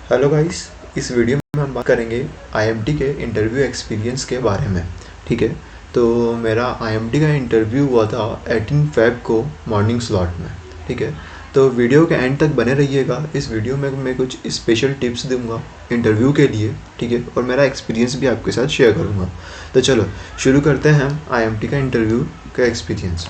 Hello guys. इस video में हम बात करेंगे आईएमटी के इंटरव्यू एक्सपीरियंस के बारे में। ठीक है। तो मेरा आईएमटी का इंटरव्यू हुआ था 18 फेब को मॉर्निंग स्लॉट में। ठीक है। तो वीडियो के एंड तक बने रहिएगा। इस वीडियो में मैं कुछ स्पेशल टिप्स दूंगा इंटरव्यू के लिए। ठीक है। और मेरा एक्सपीरियंस भी आपके साथ शेयर करूँगा। तो चलो शुरू करते हैं हम आईएमटी का इंटरव्यू का एक्सपीरियंस।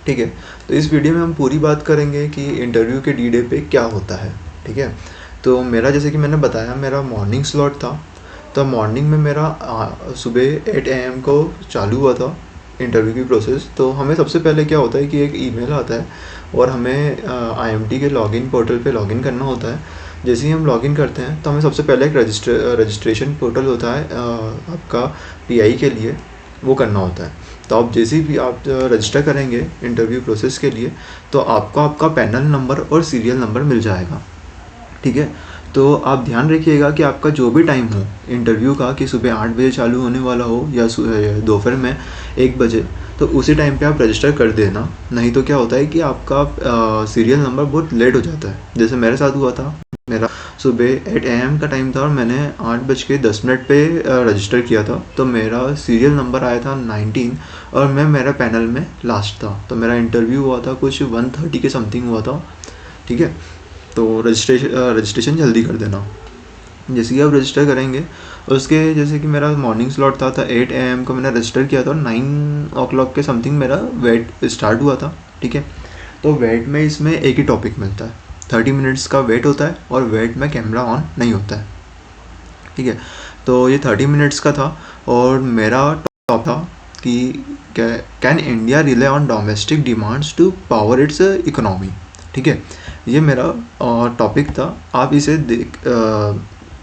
ठीक है। तो इस वीडियो में हम पूरी बात करेंगे कि इंटरव्यू के डी डे पे क्या होता है। ठीक है। तो मेरा जैसे कि मैंने बताया मेरा मॉर्निंग स्लॉट था। तो मॉर्निंग में मेरा सुबह 8 AM को चालू हुआ था इंटरव्यू की प्रोसेस। तो हमें सबसे पहले क्या होता है कि एक ईमेल आता है और हमें आईएमटी के लॉगिन पोर्टल पे लॉगिन करना होता है। जैसे ही हम लॉगिन करते हैं तो हमें सबसे पहले एक रजिस्ट्रेशन पोर्टल होता है आपका पीआई के लिए, वो करना होता है। तो आप जैसे भी आप रजिस्टर करेंगे इंटरव्यू प्रोसेस के लिए तो आपको आपका पैनल नंबर और सीरियल नंबर मिल जाएगा। ठीक है। तो आप ध्यान रखिएगा कि आपका जो भी टाइम हो इंटरव्यू का, कि सुबह 8 बजे चालू होने वाला हो या दोपहर में 1 बजे, तो उसी टाइम पे आप रजिस्टर कर देना। नहीं तो क्या होता है कि आपका सीरियल नंबर बहुत लेट हो जाता है। जैसे मेरे साथ हुआ था, मेरा सुबह 8 AM का टाइम था और मैंने 8:10 पे रजिस्टर किया था। तो मेरा सीरियल नंबर आया था 19 और मैं मेरा पैनल में लास्ट था। तो मेरा इंटरव्यू हुआ था कुछ 1:30 के समथिंग हुआ था। ठीक है। तो रजिस्ट्रेशन जल्दी कर देना। जैसे कि आप रजिस्टर करेंगे उसके, जैसे कि मेरा मॉर्निंग स्लॉट था 8 AM को मैंने रजिस्टर किया था और 9 o'clock के समथिंग मेरा वेट स्टार्ट हुआ था। ठीक है। तो वेट में इसमें एक ही टॉपिक मिलता है, 30 मिनट्स का वेट होता है और वेट में कैमरा ऑन नहीं होता है। ठीक है। तो ये 30 मिनट्स का था और मेरा टॉप था कि can India rely on domestic demands to power its economy. ठीक है। ये मेरा टॉपिक था। आप इसे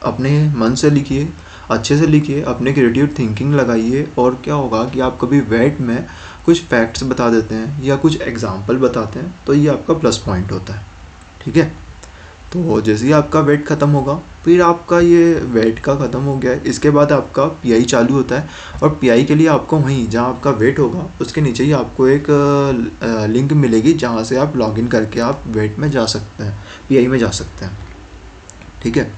अपने मन से लिखिए, अच्छे से लिखिए, अपने क्रिएटिव थिंकिंग लगाइए और क्या होगा कि आप कभी वेट में कुछ फैक्ट्स बता देते हैं या कुछ एग्जाम्पल बताते हैं तो ये आपका प्लस पॉइंट होता है। ठीक है। तो जैसे ही आपका वेट ख़त्म होगा, फिर आपका ये वेट का ख़त्म हो गया है, इसके बाद आपका पीआई चालू होता है। और पीआई के लिए आपको वहीं जहाँ आपका वेट होगा उसके नीचे ही आपको एक लिंक मिलेगी जहाँ से आप लॉगिन करके आप वेट में जा सकते हैं, पीआई में जा सकते हैं। ठीक है।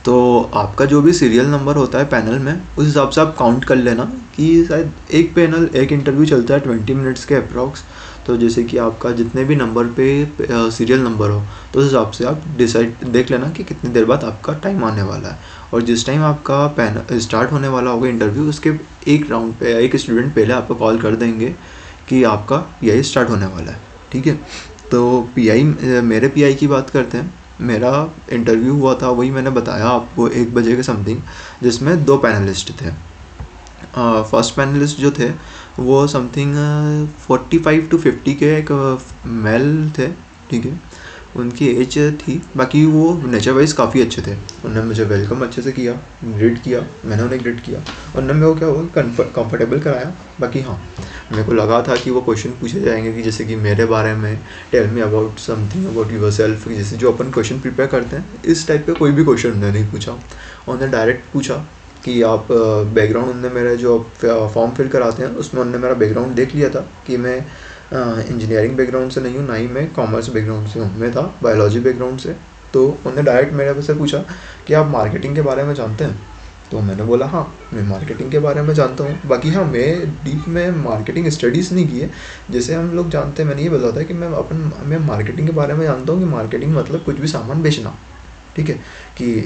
तो आपका जो भी सीरियल नंबर होता है पैनल में, उस हिसाब से आप काउंट कर लेना कि शायद एक पैनल एक इंटरव्यू चलता है 20 मिनट्स के अप्रॉक्स। तो जैसे कि आपका जितने भी नंबर पे सीरियल नंबर हो तो उस हिसाब से आप डिसाइड देख लेना कि कितनी देर बाद आपका टाइम आने वाला है। और जिस टाइम आपका पैनल स्टार्ट होने वाला होगा इंटरव्यू, उसके एक राउंड पे एक स्टूडेंट पहले आपको कॉल कर देंगे कि आपका पीआई स्टार्ट होने वाला है। ठीक है। तो पीआई, मेरे पीआई की बात करते हैं। मेरा इंटरव्यू हुआ था, वही मैंने बताया आपको, 1 बजे के समथिंग, जिसमें 2 पैनलिस्ट थे। फर्स्ट पैनलिस्ट जो थे वो समथिंग 45 to 50 के एक मेल थे। ठीक है। उनकी एज थी, बाकी वो नेचर वाइज काफ़ी अच्छे थे। उन्होंने मुझे वेलकम अच्छे से किया, ग्रिड किया, मैंने उन्हें ग्रिड किया और उन्होंने मेरे को क्या हुआ कंफर्टेबल कराया। बाकी हाँ, मेरे को लगा था कि वो क्वेश्चन पूछे जाएंगे कि जैसे कि मेरे बारे में, tell me about something about your self, जैसे जो अपन क्वेश्चन प्रिपेयर करते हैं इस टाइप का कोई भी क्वेश्चन उन्होंने नहीं पूछा। उन्होंने डायरेक्ट पूछा कि आप बैकग्राउंड, उनने मेरे जो फॉर्म फिल कराते हैं उसमें उन्होंने मेरा बैकग्राउंड देख लिया था कि मैं इंजीनियरिंग बैकग्राउंड से नहीं हूँ, ना ही मैं कॉमर्स बैकग्राउंड से हूँ, मैं था बायोलॉजी बैकग्राउंड से। तो उन्होंने डायरेक्ट मेरे से पूछा कि आप मार्केटिंग के बारे में जानते हैं। तो मैंने बोला हाँ, मैं मार्केटिंग के बारे में जानता हूँ। बाकी हाँ, मैं डीप में मार्केटिंग स्टडीज़ नहीं की है जैसे हम लोग जानते हैं। मैंने ये बोला था कि मैं मार्केटिंग के बारे में जानता हूँ कि मार्केटिंग मतलब कुछ भी सामान बेचना। ठीक है। कि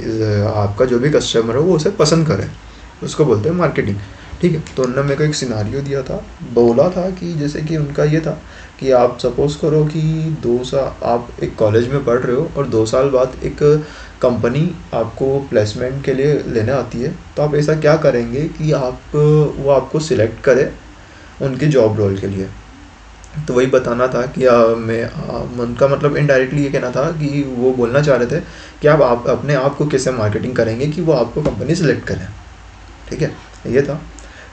आपका जो भी कस्टमर हो वो उसे पसंद करे, उसको बोलते हैं मार्केटिंग। ठीक है। तो उन्होंने मेरे को एक सिनारियो दिया था, बोला था कि जैसे कि उनका ये था कि आप सपोज़ करो कि 2 साल आप एक कॉलेज में पढ़ रहे हो और 2 साल बाद एक कंपनी आपको प्लेसमेंट के लिए लेने आती है। तो आप ऐसा क्या करेंगे कि वो आपको सिलेक्ट करे उनके जॉब रोल के लिए। तो वही बताना था कि उनका मतलब इनडायरेक्टली ये कहना था कि वो बोलना चाह रहे थे कि आप अपने आप को कैसे मार्केटिंग करेंगे कि वो आपको कंपनी सेलेक्ट करें। ठीक है। ये था।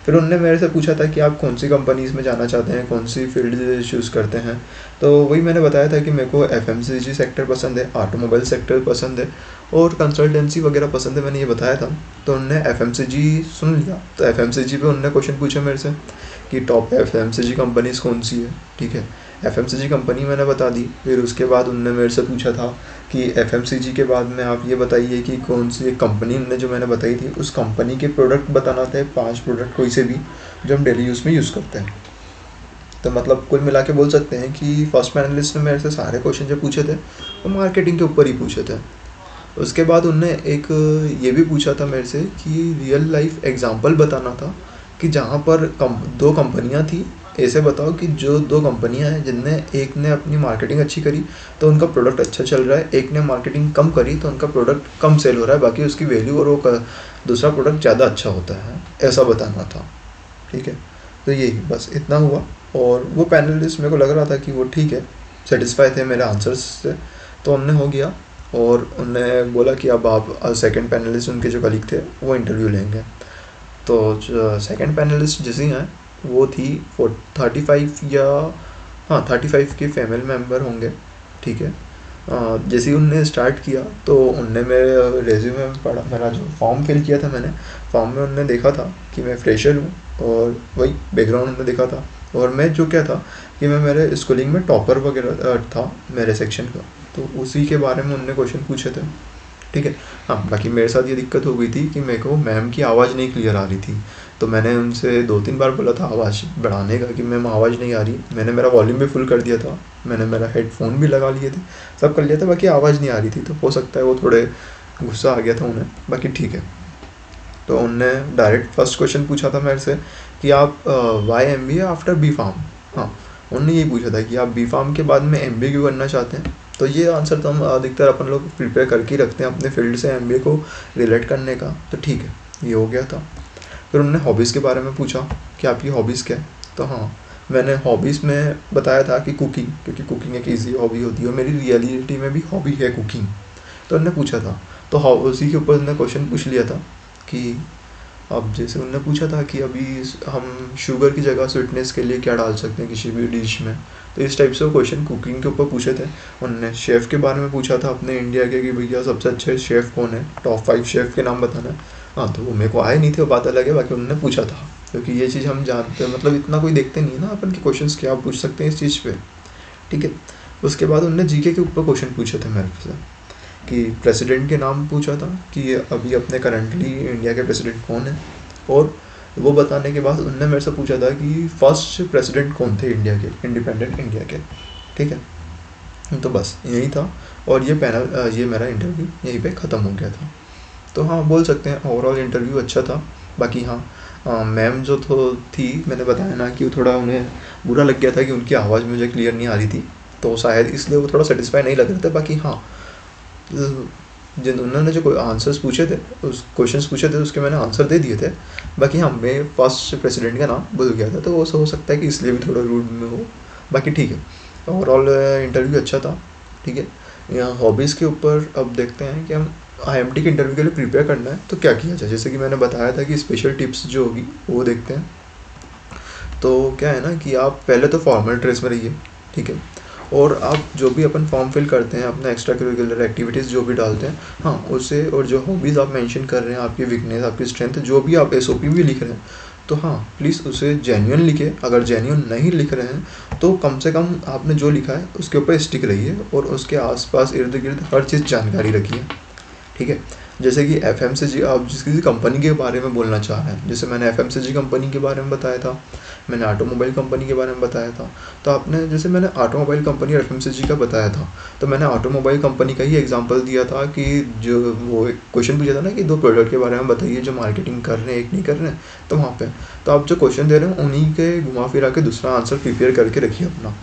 फिर उनने मेरे से पूछा था कि आप कौन सी कंपनीज़ में जाना चाहते हैं, कौन सी फील्ड चूज़ करते हैं। तो वही मैंने बताया था कि मेरे को एफएमसीजी सेक्टर पसंद है, ऑटोमोबाइल सेक्टर पसंद है और कंसल्टेंसी वगैरह पसंद है, मैंने ये बताया था। तो उनने एफएमसीजी सुन लिया। तो एफएमसीजी पे उनने क्वेश्चन पूछा मेरे से कि टॉप एफएमसीजी कंपनीज़ कौन सी है। ठीक है। एफएमसीजी कंपनी मैंने बता दी। फिर उसके बाद उनने मेरे से पूछा था कि एफएमसीजी के बाद में आप ये बताइए कि कौन सी कंपनी ने जो मैंने बताई थी उस कंपनी के प्रोडक्ट बताना थे, 5 प्रोडक्ट कोई से भी जो हम डेली यूज़ में यूज़ करते हैं। तो मतलब कुल मिला के बोल सकते हैं कि फर्स्ट पैनलिस्ट ने मेरे से सारे क्वेश्चन जो पूछे थे वो मार्केटिंग के ऊपर ही पूछे थे। उसके बाद उनने एक ये भी पूछा था मेरे से कि रियल लाइफ एग्जांपल बताना था कि जहाँ पर दो कंपनियाँ थी, ऐसे बताओ कि जो दो कंपनियाँ हैं जिनने एक ने अपनी मार्केटिंग अच्छी करी तो उनका प्रोडक्ट अच्छा चल रहा है, एक ने मार्केटिंग कम करी तो उनका प्रोडक्ट कम सेल हो रहा है, बाकी उसकी वैल्यू और वो दूसरा प्रोडक्ट ज़्यादा अच्छा होता है, ऐसा बताना था। ठीक है, तो यही बस इतना हुआ। और वो पैनलिस्ट मेरे को लग रहा था कि वो ठीक है, सेटिस्फाई थे मेरे आंसर्स से, तो उनने हो गया। और उनने बोला कि अब आप सेकंड पैनलिस्ट उनके जो कलीग थे वो इंटरव्यू लेंगे। तो सेकंड पैनलिस्ट जैसे ही हैं वो थी 35 या हाँ 35 के फीमेल मेंबर होंगे। ठीक है, जैसे ही उनने स्टार्ट किया तो उनने मेरे रेज्यूमे में पढ़ा, मेरा जो फॉर्म फिल किया था मैंने, फॉर्म में उनने देखा था कि मैं फ्रेशर हूँ और वही बैकग्राउंड उन्होंने देखा था। और मैं जो क्या था कि मैं मेरे स्कूलिंग में टॉपर वगैरह था मेरे सेक्शन का, तो उसी के बारे में उनने क्वेश्चन पूछे थे। ठीक है, हाँ बाकी मेरे साथ ये दिक्कत हो गई थी कि मेरे को मैम की आवाज़ नहीं क्लियर आ रही थी, तो मैंने उनसे 2-3 बार बोला था आवाज़ बढ़ाने का कि मैम आवाज़ नहीं आ रही। मैंने मेरा वॉल्यूम भी फुल कर दिया था, मैंने मेरा हेडफोन भी लगा लिए थे, सब कर लिया था, बाकी आवाज़ नहीं आ रही थी। तो हो सकता है वो थोड़े गुस्सा आ गया था उन्हें, बाकी ठीक है। तो उनने डायरेक्ट फर्स्ट क्वेश्चन पूछा था मेरे से कि आप why MBA after B pharm. हाँ, उन्होंने यही पूछा था कि आप बी फार्म के बाद में MBA क्यों करना चाहते हैं। तो ये आंसर तो हम अधिकतर अपन लोग प्रिपेयर करके ही रखते हैं अपने फील्ड से MBA को रिलेट करने का, तो ठीक है, ये हो गया था। फिर उन्होंने हॉबीज़ के बारे में पूछा कि आपकी हॉबीज़ क्या है। तो हाँ, मैंने हॉबीज़ में बताया था कि कुकिंग, क्योंकि कुकिंग एक ईजी हॉबी होती है और मेरी रियलिटी में भी हॉबी है कुकिंग। तो उन्होंने पूछा था, तो उसी के ऊपर उन्होंने क्वेश्चन पूछ लिया था कि अब जैसे उन्होंने पूछा था कि अभी हम शुगर की जगह स्वीटनेस के लिए क्या डाल सकते हैं किसी भी डिश में। तो इस टाइप से वो क्वेश्चन कुकिंग के ऊपर पूछे थे। उन्होंने शेफ़ के बारे में पूछा था अपने इंडिया के कि भैया सबसे अच्छे शेफ़ कौन है, टॉप 5 शेफ़ के नाम बताना। हाँ, तो वो मेरे को आए नहीं थे, वो बात अलग है, बाकी उन्होंने पूछा था, क्योंकि ये चीज़ हम जानते हैं, मतलब इतना कोई देखते नहीं है ना अपन के क्वेश्चंस क्या पूछ सकते हैं इस चीज़ पे। ठीक है, उसके बाद उन्होंने जीके के ऊपर क्वेश्चन पूछे थे मेरे से कि प्रेसिडेंट के नाम पूछा था कि अभी अपने करंटली इंडिया के प्रेसिडेंट कौन है, और वो बताने के बाद उनने मेरे से पूछा था कि फर्स्ट प्रेसिडेंट कौन थे इंडिया के, इंडिपेंडेंट इंडिया के। ठीक है, तो बस यही था। और ये पैनल ये मेरा इंटरव्यू यहीं पे ख़त्म हो गया था। तो हाँ, बोल सकते हैं ओवरऑल इंटरव्यू अच्छा था। बाकी हाँ, मैम जो थी, मैंने बताया ना कि थोड़ा उन्हें बुरा लग गया था कि उनकी आवाज़ मुझे क्लियर नहीं आ रही थी, तो शायद इसलिए वो थोड़ा सेटिस्फाई नहीं लग रहे थे। बाकी हाँ, जिन उन्होंने जो आंसर्स पूछे थे, उस क्वेश्चंस पूछे थे, उसके मैंने आंसर दे दिए थे। बाकी हाँ, मैं फर्स्ट प्रेसिडेंट का नाम भूल गया था, तो वो हो सकता है कि इसलिए भी थोड़ा रूड में हो। बाकी ठीक है, ओवरऑल इंटरव्यू अच्छा था। ठीक है, यहाँ हॉबीज़ के ऊपर अब देखते हैं कि हम IMT के इंटरव्यू के लिए प्रिपेयर करना है तो क्या किया जाए। जैसे कि मैंने बताया था कि स्पेशल टिप्स जो होगी वो देखते हैं। तो क्या है ना कि आप पहले तो फॉर्मल ड्रेस में रहिए। ठीक है, और आप जो भी अपन फॉर्म फिल करते हैं, अपना एक्स्ट्रा करिकुलर एक्टिविटीज़ जो भी डालते हैं, हाँ उससे, और जो हॉबीज़ आप मेंशन कर रहे हैं, आपकी वीकनेस, आपकी स्ट्रेंथ, जो भी आप SOP भी लिख रहे हैं, तो हाँ प्लीज़ उसे जेन्युइन लिखिए। अगर जेन्युइन नहीं लिख रहे हैं तो कम से कम आपने जो लिखा है उसके ऊपर स्टिक रहिए और उसके आसपास इर्द गिर्द हर चीज़ जानकारी रखिए। ठीक है, जैसे कि FMCG, आप जिस किसी कंपनी के बारे में बोलना चाह रहे हैं, जैसे मैंने FMCG कंपनी के बारे में बताया था, मैंने ऑटोमोबाइल कंपनी के बारे में बताया था। तो आपने, जैसे मैंने ऑटोमोबाइल कंपनी और FMCG का बताया था, तो मैंने ऑटोमोबाइल कंपनी का ही एग्जांपल दिया था कि जो वो एक क्वेश्चन पूछा था ना कि 2 प्रोडक्ट के बारे में बताइए जो मार्केटिंग कर रहे हैं, एक नहीं कर रहे हैं, तो वहाँ पे तो आप जो क्वेश्चन दे रहे हैं उन्हीं के घुमा फिरा के दूसरा आंसर प्रिपेयर करके रखिए अपना।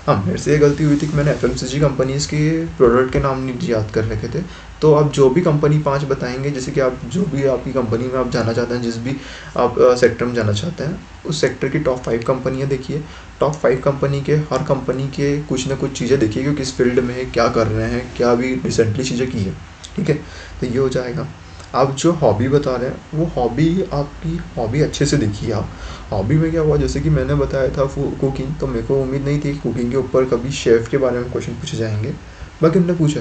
हाँ, मेरे से ये गलती हुई थी कि मैंने FMCG कंपनीज़ के प्रोडक्ट के नाम नहीं याद कर रखे थे। तो आप जो भी कंपनी 5 बताएंगे, जैसे कि आप जो भी आपकी कंपनी में आप जाना चाहते हैं, जिस भी आप सेक्टर में जाना चाहते हैं, उस सेक्टर की टॉप 5 कंपनियाँ देखिए। टॉप 5 कंपनी के, हर कंपनी के कुछ ना कुछ चीज़ें देखिए कि किस फील्ड में है, क्या कर रहे हैं, क्या अभी रिसेंटली चीज़ें की है। ठीक है, तो ये हो जाएगा। आप जो हॉबी बता रहे हैं, वो हॉबी, आपकी हॉबी अच्छे से देखिए आप। हॉबी में क्या हुआ, जैसे कि मैंने बताया था कुकिंग, तो मेरे को उम्मीद नहीं थी कि कुकिंग के ऊपर कभी शेफ़ के बारे में क्वेश्चन पूछे जाएंगे, बाकी उन्होंने पूछा,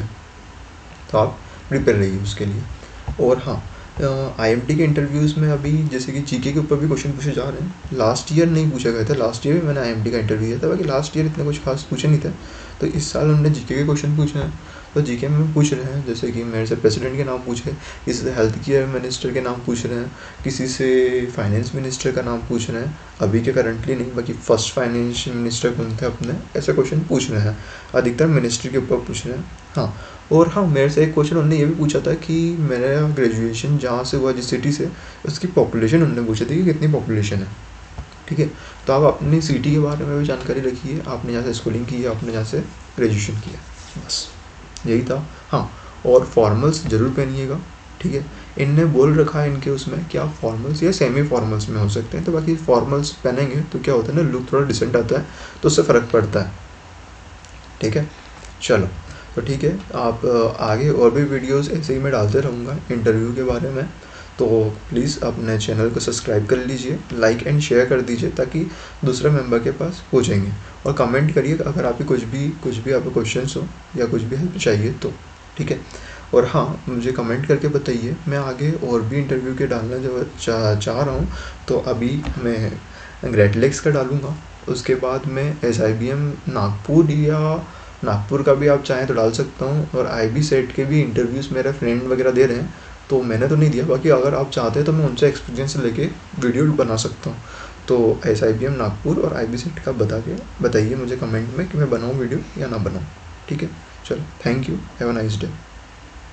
तो आप प्रिपेयर रहिए उसके लिए। और हाँ, आईएमटी के इंटरव्यूज़ में अभी जैसे कि जीके के ऊपर भी क्वेश्चन पूछे जा रहे हैं। लास्ट ईयर नहीं पूछे गए थे, लास्ट ईयर भी मैंने आईएमटी का इंटरव्यू दिया था, बाकी लास्ट ईयर इतने कुछ खास पूछे नहीं थे। तो इस साल उन्होंने जीके के क्वेश्चन पूछे हैं, तो जीके में पूछ रहे हैं, जैसे कि मेरे से प्रेसिडेंट के नाम पूछे, किसी से हेल्थ केयर मिनिस्टर के नाम पूछ रहे हैं, किसी से फाइनेंस मिनिस्टर का नाम पूछ रहे हैं, अभी के करंटली नहीं, बाकी फर्स्ट फाइनेंस मिनिस्टर कौन थे अपने, ऐसे क्वेश्चन पूछ रहे हैं। अधिकतर मिनिस्ट्री के ऊपर पूछ रहे हैं। हाँ, और हाँ, मेरे से एक क्वेश्चन उन्होंने ये भी पूछा था कि मेरा ग्रेजुएशन जहाँ से हुआ, जिस सिटी से, उसकी पॉपुलेशन उन्होंने पूछी थी कि कितनी पॉपुलेशन है। ठीक है, तो आप अपनी सिटी के बारे में भी जानकारी रखिए, आपने जहाँ से स्कूलिंग की है, आपने जहाँ से ग्रेजुएशन किया, बस यही था। हाँ, और फॉर्मल्स ज़रूर पहनिएगा। ठीक है, इनने बोल रखा है इनके उसमें कि आप फॉर्मल्स या सेमी फॉर्मल्स में हो सकते हैं, तो बाकी फॉर्मल्स पहनेंगे तो क्या होता है ना, लुक थोड़ा डिसेंट आता है, तो उससे फ़र्क पड़ता है। ठीक है, चलो, तो ठीक है, आप आगे और भी वीडियोस ऐसे ही मैं डालते रहूँगा इंटरव्यू के बारे में, तो प्लीज़ अपने चैनल को सब्सक्राइब कर लीजिए, लाइक एंड शेयर कर दीजिए, ताकि दूसरे मेंबर के पास पहुँचेंगे। और कमेंट करिए अगर आपकी कुछ भी आपको क्वेश्चंस हो या कुछ भी हेल्प चाहिए तो। ठीक है, और हाँ, मुझे कमेंट करके बताइए, मैं आगे और भी इंटरव्यू के डालना जो चाह रहा हूँ। तो अभी मैं ग्रेट लेक्स का डालूँगा, उसके बाद मैं SIBM नागपुर या नागपुर का भी आप चाहें तो डाल सकता हूँ, और IB सेट के भी इंटरव्यूज़ मेरे फ्रेंड वगैरह दे रहे हैं, तो मैंने तो नहीं दिया, बाकी अगर आप चाहते हैं तो मैं उनसे एक्सपीरियंस लेके वीडियो बना सकता हूँ। तो SIBM नागपुर और IB सेट का बताइए मुझे कमेंट में कि मैं बनाऊँ वीडियो या ना बनाऊँ। ठीक है, चलो, thank you, have a nice day.